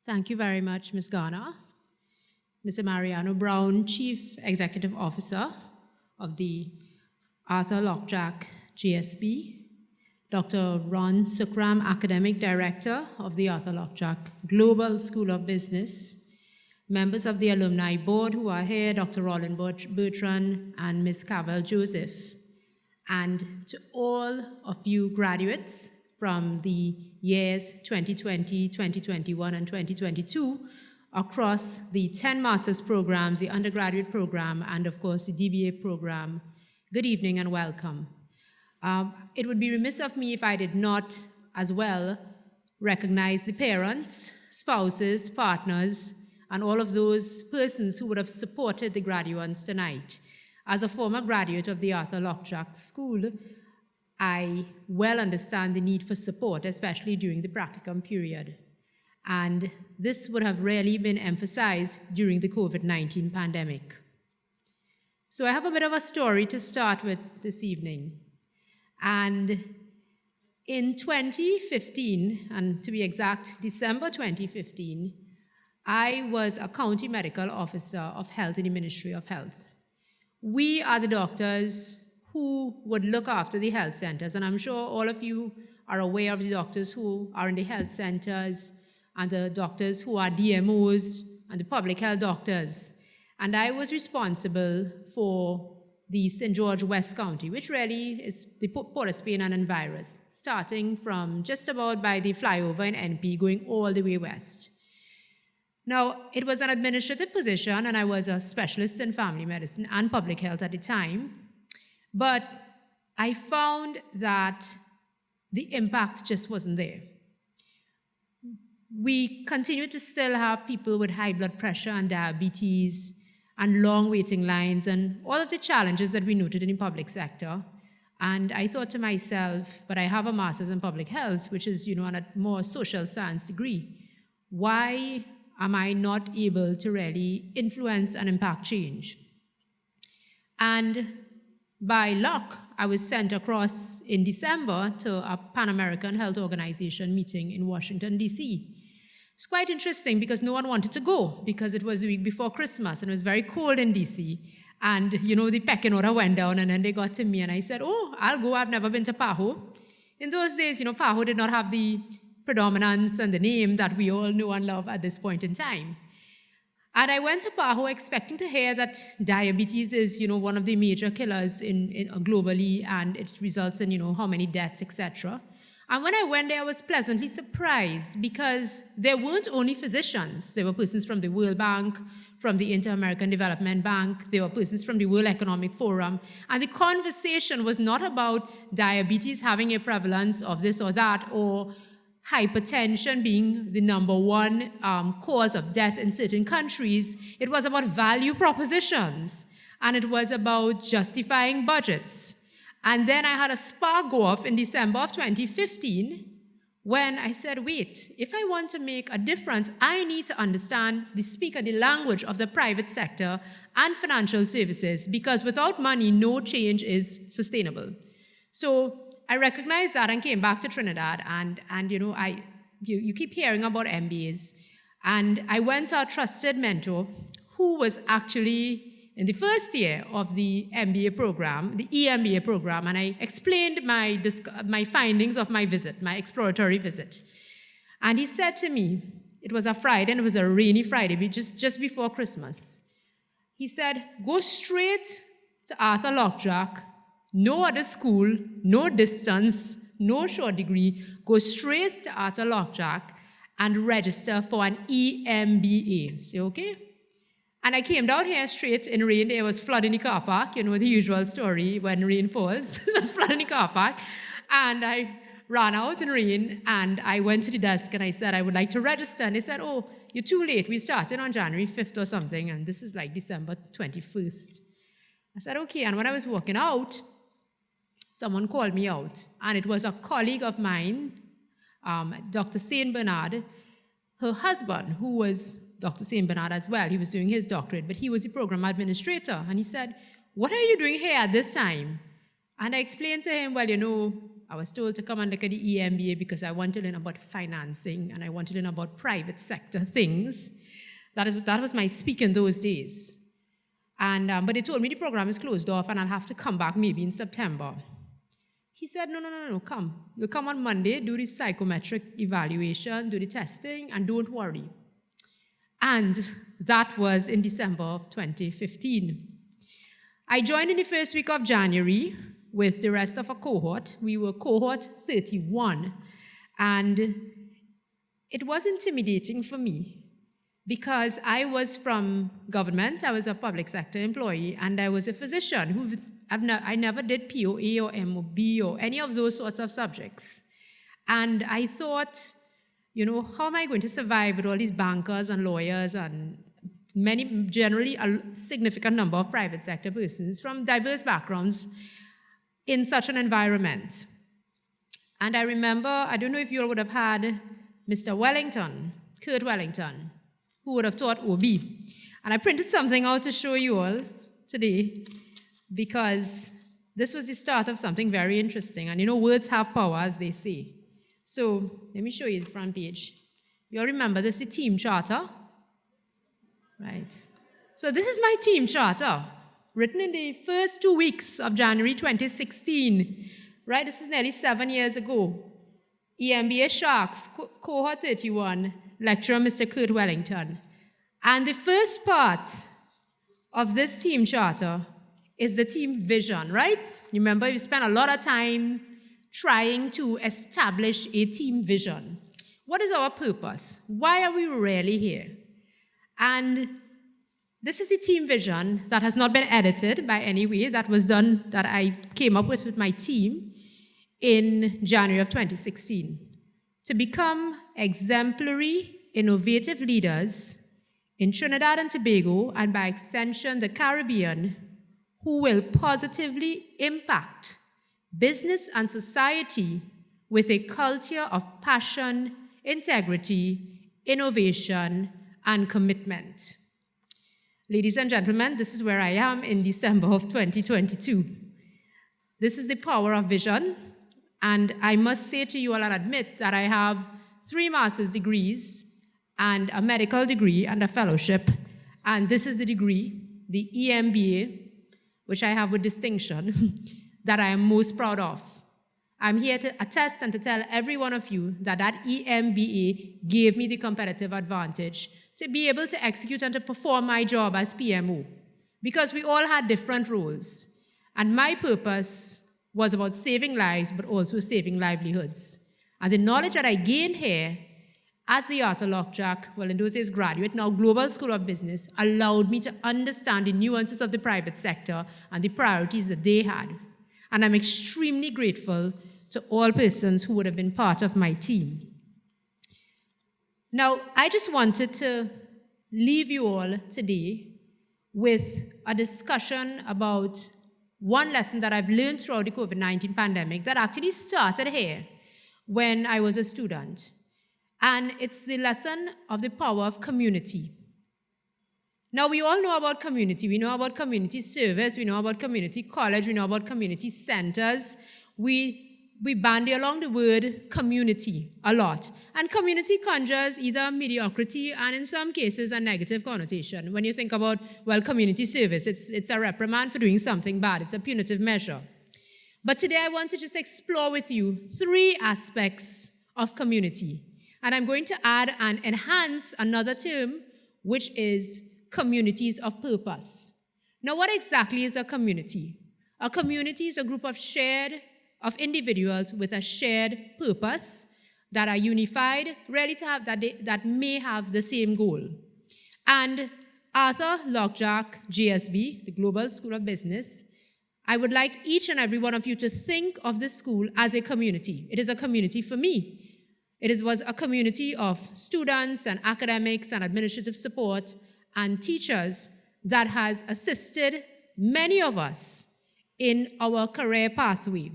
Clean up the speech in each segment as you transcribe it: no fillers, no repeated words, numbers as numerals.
Thank you very much, Ms. Garner. Mr. Mariano Brown, Chief Executive Officer of the Arthur Lockjack GSB, Dr. Ron Sukram, Academic Director of the Arthur Lockjack Global School of Business, members of the Alumni Board who are here, Dr. Roland Bertrand and Ms. Cavell Joseph, and to all of you graduates from the years 2020, 2021, and 2022 across the 10 master's programs, the undergraduate program, and of course the DBA program. Good evening and welcome. It would be remiss of me if I did not as well recognize the parents, spouses, partners, and all of those persons who would have supported the graduates tonight. As a former graduate of the Arthur Lockjack School, I well understand the need for support, especially during the practicum period. And this would have really been emphasized during the COVID-19 pandemic. So I have a bit of a story to start with this evening. And in 2015, and to be exact, December 2015, I was a county medical officer of health in the Ministry of Health. We are the doctors who would look after the health centers, and I'm sure all of you are aware of the doctors who are in the health centers and the doctors who are DMOs and the public health doctors. And I was responsible for the St. George West County, which really is the Port of Spain and virus, starting from just about by the flyover in NP, going all the way west. Now, it was an administrative position, and I was a specialist in family medicine and public health at the time, but I found that the impact just wasn't there. We continue to still have people with high blood pressure and diabetes and long waiting lines and all of the challenges that we noted in the public sector. And I thought to myself, but I have a master's in public health, which is, on a more social science degree. Why am I not able to really influence and impact change? And by luck, I was sent across in December to a Pan American Health Organization meeting in Washington, D.C. It's quite interesting because no one wanted to go because it was the week before Christmas and it was very cold in D.C. And, the pecking order went down and then they got to me and I said, oh, I'll go. I've never been to PAHO. In those days, PAHO did not have the predominance and the name that we all know and love at this point in time. And I went to PAHO expecting to hear that diabetes is, one of the major killers globally, and it results in, how many deaths, etc. And when I went there, I was pleasantly surprised because there weren't only physicians. There were persons from the World Bank, from the Inter-American Development Bank. There were persons from the World Economic Forum. And the conversation was not about diabetes having a prevalence of this or that, or hypertension being the number one cause of death in certain countries. It was about value propositions, and it was about justifying budgets. And then I had a spark go off in December of 2015 when I said, wait, if I want to make a difference, I need to understand the language of the private sector and financial services, because without money, no change is sustainable. So I recognized that and came back to Trinidad, and you keep hearing about MBAs. And I went to a trusted mentor who was actually in the first year of the MBA program, the EMBA program, and I explained my findings of my visit, my exploratory visit. And he said to me, it was a Friday, and it was a rainy Friday, just before Christmas. He said, go straight to Arthur Lockjack, no other school, no distance, no short degree, go straight to Arthur Lockjack and register for an EMBA. Say, okay? And I came down here straight in rain. There was flood in the car park, the usual story when rain falls. There was flood in the car park. And I ran out in rain, and I went to the desk and I said, I would like to register. And they said, oh, you're too late. We started on January 5th or something, and this is like December 21st. I said, okay. And when I was walking out, someone called me out, and it was a colleague of mine, Dr. St. Bernard, her husband, who was Dr. St. Bernard as well. He was doing his doctorate, but he was the program administrator. And he said, what are you doing here at this time? And I explained to him, well, I was told to come and look at the EMBA because I wanted to learn about financing and I wanted to learn about private sector things. That was my speak in those days. But they told me the program is closed off and I'll have to come back maybe in September. He said, no, come. You'll come on Monday, do the psychometric evaluation, do the testing, and don't worry. And that was in December of 2015. I joined in the first week of January with the rest of a cohort. We were cohort 31. And it was intimidating for me because I was from government, I was a public sector employee, and I was a physician I never did POA or MOB or any of those sorts of subjects. And I thought, how am I going to survive with all these bankers and lawyers and generally a significant number of private sector persons from diverse backgrounds in such an environment? And I remember, I don't know if you all would have had Mr. Wellington, Kurt Wellington, who would have taught OB. And I printed something out to show you all today, because this was the start of something very interesting. And words have power, as they say. So let me show you the front page. You all remember this is the team charter? Right. So this is my team charter, written in the first 2 weeks of January 2016. Right, this is nearly 7 years ago. EMBA Sharks, cohort 31, lecturer Mr. Kurt Wellington. And the first part of this team charter is the team vision, right? You remember we spent a lot of time trying to establish a team vision. What is our purpose? Why are we really here? And this is the team vision that has not been edited by any way. That was done, that I came up with my team in January of 2016. To become exemplary, innovative leaders in Trinidad and Tobago, and by extension the Caribbean, who will positively impact business and society with a culture of passion, integrity, innovation, and commitment. Ladies and gentlemen, this is where I am in December of 2022. This is the power of vision, and I must say to you all and admit that I have 3 master's degrees and a medical degree and a fellowship, and this is the degree, the EMBA, which I have with distinction, that I am most proud of. I'm here to attest and to tell every one of you that that EMBA gave me the competitive advantage to be able to execute and to perform my job as PMO, because we all had different roles. And my purpose was about saving lives, but also saving livelihoods. And the knowledge that I gained here at the Arthur Lockjack, well, in those days graduate, now Global School of Business, allowed me to understand the nuances of the private sector and the priorities that they had. And I'm extremely grateful to all persons who would have been part of my team. Now, I just wanted to leave you all today with a discussion about one lesson that I've learned throughout the COVID-19 pandemic that actually started here when I was a student. And it's the lesson of the power of community. Now, we all know about community. We know about community service. We know about community college. We know about community centers. We bandy along the word community a lot. And community conjures either mediocrity and, in some cases, a negative connotation. When you think about, well, community service, it's a reprimand for doing something bad. It's a punitive measure. But today I want to just explore with you 3 aspects of community. And I'm going to add and enhance another term, which is communities of purpose. Now, what exactly is a community? A community is a group of individuals with a shared purpose that are unified, ready to have that may have the same goal. And Arthur Lockjack, GSB, the Global School of Business, I would like each and every one of you to think of this school as a community. It is a community for me. It was a community of students and academics and administrative support and teachers that has assisted many of us in our career pathway.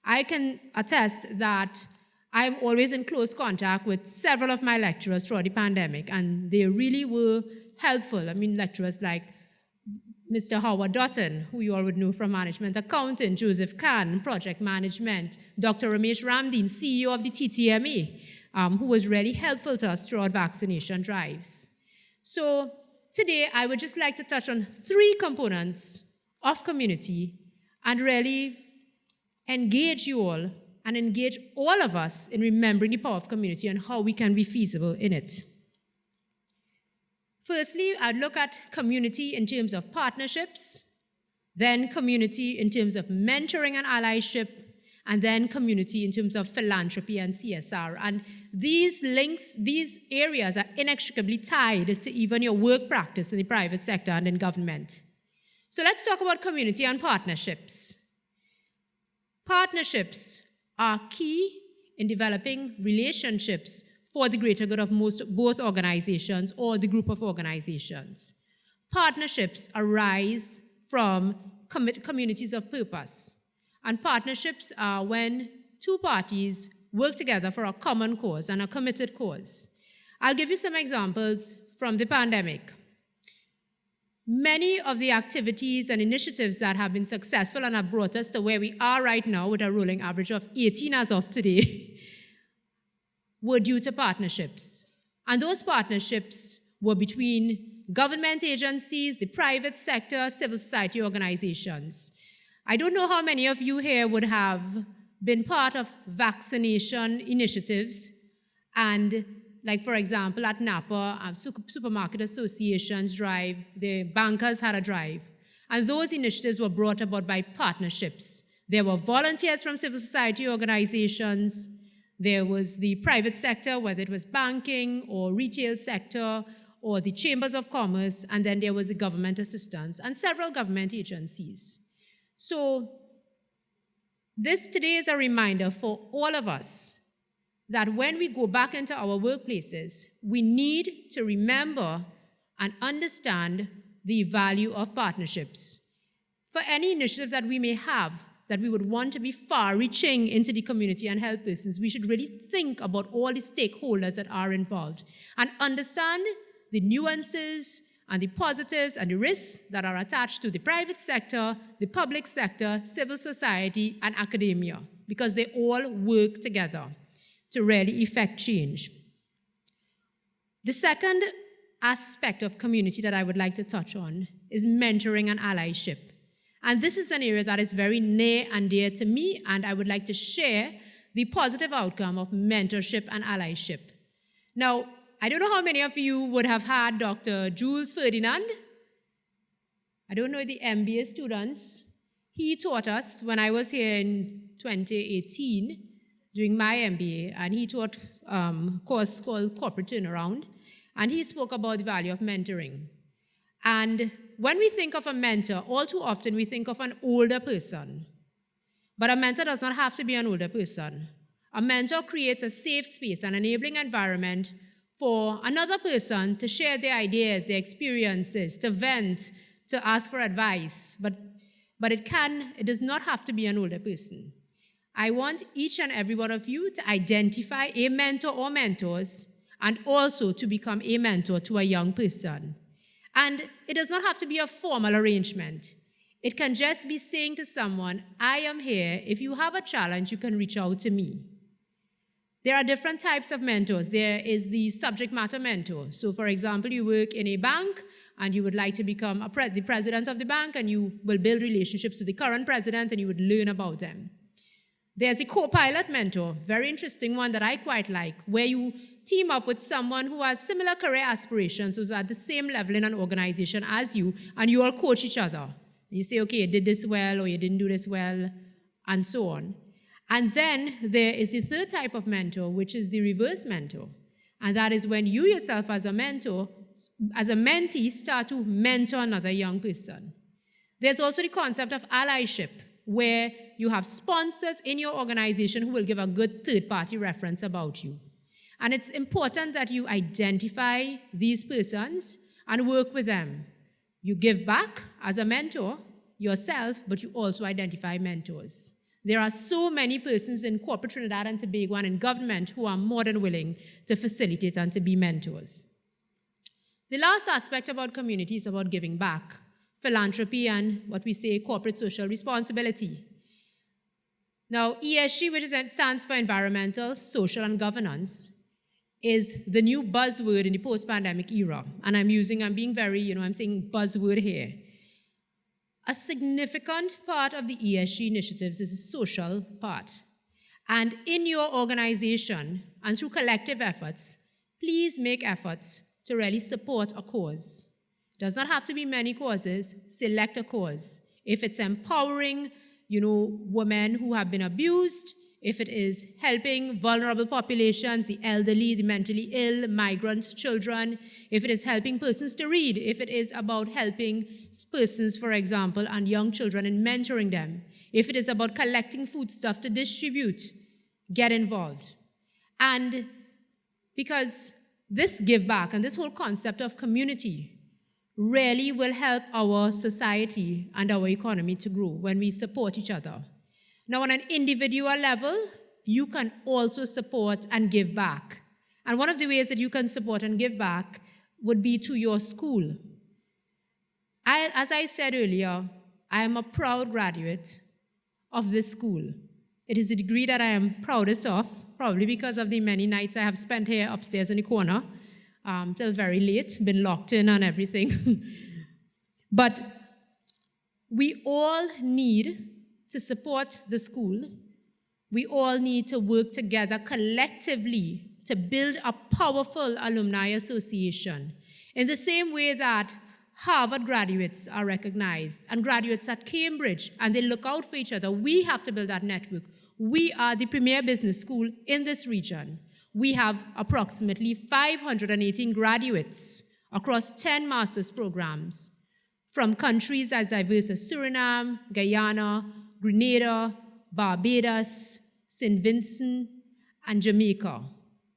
I can attest that I'm always in close contact with several of my lecturers throughout the pandemic, and they really were helpful. I mean, lecturers like Mr. Howard Dutton, who you all would know from management accounting, Joseph Khan, project management, Dr. Ramesh Ramdeen, CEO of the TTMA, who was really helpful to us throughout vaccination drives. So today, I would just like to touch on 3 components of community and really engage you all and engage all of us in remembering the power of community and how we can be feasible in it. Firstly, I'd look at community in terms of partnerships, then community in terms of mentoring and allyship, and then community in terms of philanthropy and CSR. And these links, these areas are inextricably tied to even your work practice in the private sector and in government. So let's talk about community and partnerships. Partnerships are key in developing relationships for the greater good of both organizations or the group of organizations. Partnerships arise from communities of purpose. And partnerships are when 2 parties work together for a common cause and a committed cause. I'll give you some examples from the pandemic. Many of the activities and initiatives that have been successful and have brought us to where we are right now with a rolling average of 18 as of today were due to partnerships. And those partnerships were between government agencies, the private sector, civil society organizations. I don't know how many of you here would have been part of vaccination initiatives, and like for example at Napa, supermarket associations drive, the bankers had a drive, and those initiatives were brought about by partnerships. There were volunteers from civil society organizations, there was the private sector, whether it was banking or retail sector or the chambers of commerce, and then there was the government assistance and several government agencies. So this today is a reminder for all of us that when we go back into our workplaces, we need to remember and understand the value of partnerships. For any initiative that we may have, that we would want to be far-reaching into the community and help persons, we should really think about all the stakeholders that are involved and understand the nuances and the positives and the risks that are attached to the private sector, the public sector, civil society, and academia, because they all work together to really effect change. The second aspect of community that I would like to touch on is mentoring and allyship. And this is an area that is very near and dear to me, and I would like to share the positive outcome of mentorship and allyship. Now, I don't know how many of you would have had Dr. Jules Ferdinand. I don't know the MBA students. He taught us when I was here in 2018 during my MBA, and he taught a course called Corporate Turnaround, and he spoke about the value of mentoring. And when we think of a mentor, all too often we think of an older person. But a mentor does not have to be an older person. A mentor creates a safe space, an enabling environment for another person to share their ideas, their experiences, to vent, to ask for advice. But it does not have to be an older person. I want each and every one of you to identify a mentor or mentors and also to become a mentor to a young person. And it does not have to be a formal arrangement. It can just be saying to someone, I am here. If you have a challenge, you can reach out to me. There are different types of mentors. There is the subject matter mentor. So for example, you work in a bank and you would like to become the president of the bank, and you will build relationships with the current president and you would learn about them. There's a co-pilot mentor, very interesting one that I quite like, where you team up with someone who has similar career aspirations, who's at the same level in an organization as you, and you all coach each other. You say, okay, you did this well, or you didn't do this well, and so on. And then there is the third type of mentor, which is the reverse mentor. And that is when you yourself as a mentor, as a mentee, start to mentor another young person. There's also the concept of allyship, where you have sponsors in your organization who will give a good third-party reference about you. And it's important that you identify these persons and work with them. You give back as a mentor yourself, but you also identify mentors. There are so many persons in corporate Trinidad and Tobago and in government who are more than willing to facilitate and to be mentors. The last aspect about community is about giving back. philanthropy, and what we say corporate social responsibility. Now, ESG, which stands for environmental, social, and governance, is the new buzzword in the post-pandemic era. And I'm being very, I'm saying buzzword here. A significant part of the ESG initiatives is the social part. And in your organization and through collective efforts, please make efforts to really support a cause. It does not have to be many causes. Select a cause. If it's empowering, women who have been abused, if it is helping vulnerable populations, the elderly, the mentally ill, migrant children, if it is helping persons to read, if it is about helping persons, for example, and young children and mentoring them, if it is about collecting foodstuff to distribute, get involved. And because this give back and this whole concept of community really will help our society and our economy to grow when we support each other. Now, on an individual level, you can also support and give back. And one of the ways that you can support and give back would be to your school. As I said earlier, I am a proud graduate of this school. It is a degree that I am proudest of, probably because of the many nights I have spent here upstairs in the corner, till very late, been locked in and everything. But we all need to support the school. We all need to work together collectively to build a powerful alumni association. In the same way that Harvard graduates are recognized and graduates at Cambridge, and they look out for each other, we have to build that network. We are the premier business school in this region. We have approximately 518 graduates across 10 master's programs from countries as diverse as Suriname, Guyana, Grenada, Barbados, St. Vincent, and Jamaica,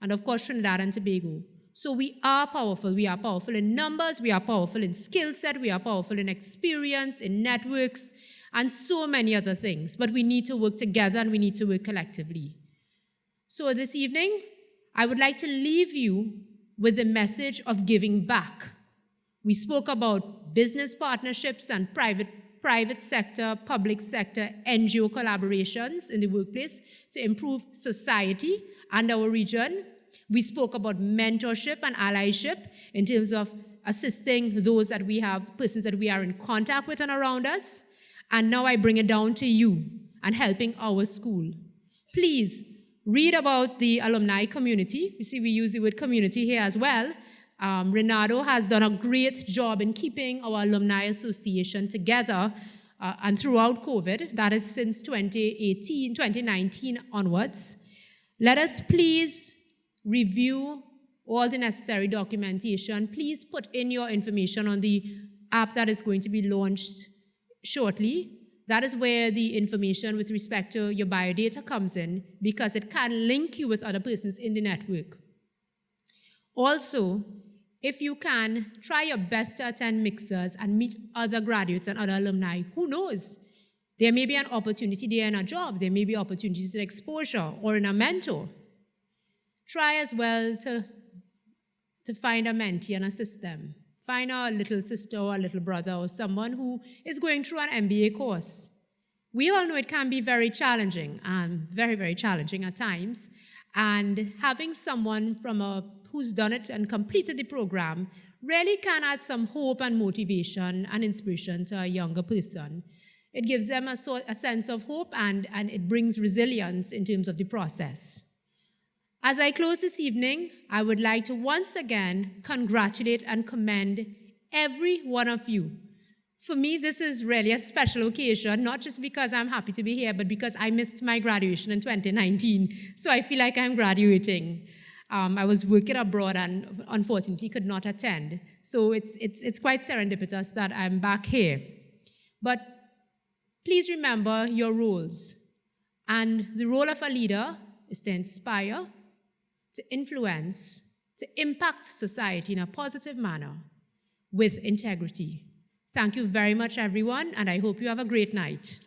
and of course Trinidad and Tobago. So we are powerful. We are powerful in numbers, we are powerful in skill set, we are powerful in experience, in networks, and so many other things. But we need to work together and we need to work collectively. So this evening, I would like to leave you with the message of giving back. We spoke about business partnerships and private sector, public sector, NGO collaborations in the workplace to improve society and our region. We spoke about mentorship and allyship in terms of assisting those that we have, persons that we are in contact with and around us. And now I bring it down to you and helping our school. Please read about the alumni community. You see, we use the word community here as well. Renato has done a great job in keeping our alumni association together and throughout COVID. That is since 2019 onwards. Let us please review all the necessary documentation. Please put in your information on the app that is going to be launched shortly. That is where the information with respect to your biodata comes in, because it can link you with other persons in the network. Also, if you can, try your best to attend mixers and meet other graduates and other alumni. Who knows? There may be an opportunity there in a job. There may be opportunities in exposure or in a mentor. Try as well to find a mentee and assist them. Find a little sister or a little brother or someone who is going through an MBA course. We all know it can be very challenging, very, very challenging at times. And having someone who's done it and completed the program really can add some hope and motivation and inspiration to a younger person. It gives them a sense of hope and it brings resilience in terms of the process. As I close this evening, I would like to once again congratulate and commend every one of you. For me, this is really a special occasion, not just because I'm happy to be here, but because I missed my graduation in 2019. So I feel like I'm graduating. I was working abroad and unfortunately could not attend. So it's quite serendipitous that I'm back here. But please remember your roles. And the role of a leader is to inspire, to influence, to impact society in a positive manner with integrity. Thank you very much, everyone, and I hope you have a great night.